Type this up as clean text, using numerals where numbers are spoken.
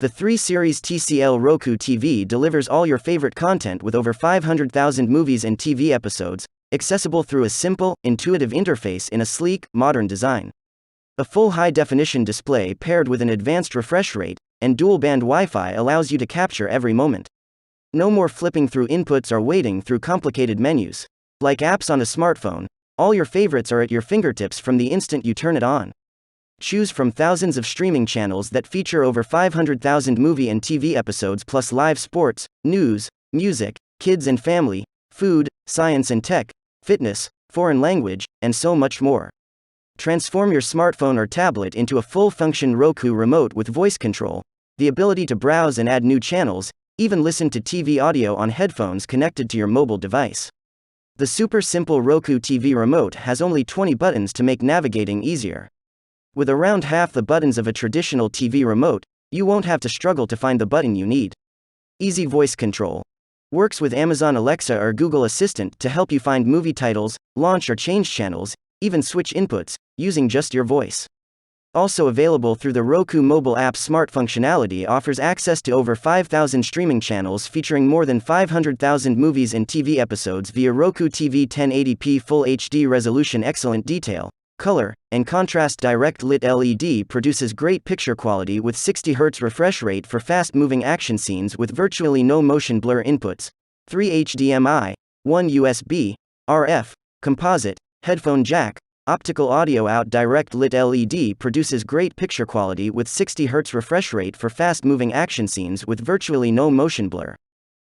The 3-series TCL Roku TV delivers all your favorite content with over 500,000 movies and TV episodes, accessible through a simple, intuitive interface in a sleek, modern design. A full high-definition display paired with an advanced refresh rate and dual-band Wi-Fi allows you to capture every moment. No more flipping through inputs or wading through complicated menus. Like apps on a smartphone, all your favorites are at your fingertips from the instant you turn it on. Choose from thousands of streaming channels that feature over 500,000 movie and TV episodes plus live sports, news, music, kids and family, food, science and tech, fitness, foreign language, and so much more. Transform your smartphone or tablet into a full-function Roku remote with voice control, the ability to browse and add new channels, even listen to TV audio on headphones connected to your mobile device. The super simple Roku TV remote has only 20 buttons to make navigating easier. With around half the buttons of a traditional TV remote, you won't have to struggle to find the button you need. Easy voice control. Works with Amazon Alexa or Google Assistant to help you find movie titles, launch or change channels, even switch inputs, using just your voice. Also available through the Roku mobile app, smart functionality offers access to over 5,000 streaming channels featuring more than 500,000 movies and TV episodes via Roku TV 1080p Full HD resolution. Excellent detail, color, and contrast. Direct lit LED produces great picture quality with 60 Hz refresh rate for fast-moving action scenes with virtually no motion blur. Inputs: 3 HDMI, 1 USB, RF, composite, headphone jack, optical audio out. Direct lit LED produces great picture quality with 60 Hz refresh rate for fast-moving action scenes with virtually no motion blur.